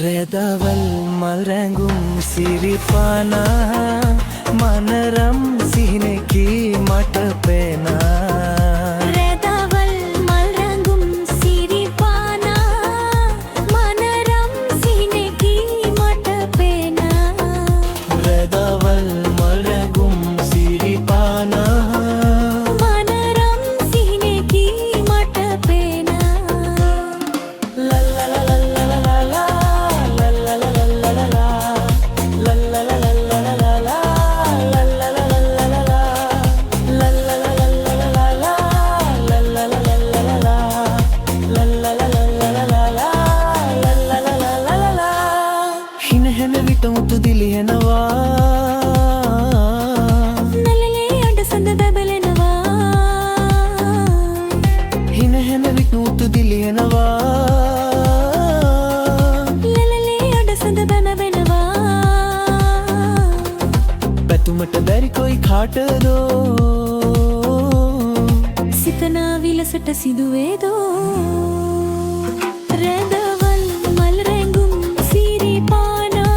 රැදවල් මල් රැඟුම් සිරිපානා මනරම් සිහිනකී මට පේනා රැදවල් මල් රැඟුම් සිරිපානා මනරම් සිහිනකී මට පේනා රැදවල් මල් රැඟුම් සිරිපානා මනරම් සිහිනකී මට පේනා හිනහැන විට මුතු දිලිහෙනවා නළලේ අඬ සඳ බැබලෙනවා හිනහැන විට මුතු දිලිහෙනවා නළලේ අඬ සඳ බැබලෙනවා පැතුමට බැරි කොයි කාටදෝ සිතනා විලසට සිදුවේදෝ රැදවල් මල් රැඟුම් සිරිපානා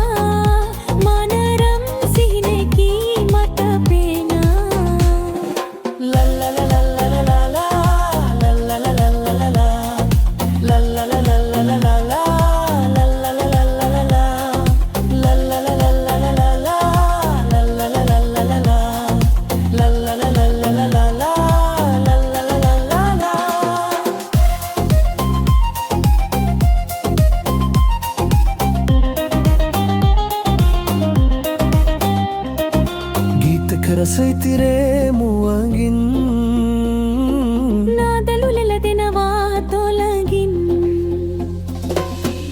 මනරම් සිහිනකී මට පේනා රසයිතිරේ මුවගින් නාදලු ලෙල දෙනවා තොලගින්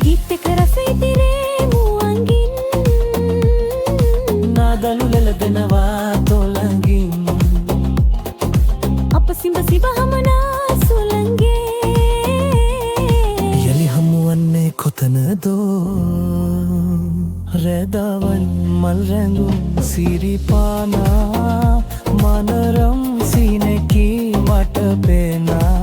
ගීතක රසයිතිරේ මුවගින් නාදලු ලෙල දෙනවා තොලගින් අප සිඹ සිබහමනා සුළඟේ යලි හමුවන්නේ කොතනදෝ රැදවල් මල් රැඟුම් සිරිපානා මනරම් සිහිනකී මට පේනා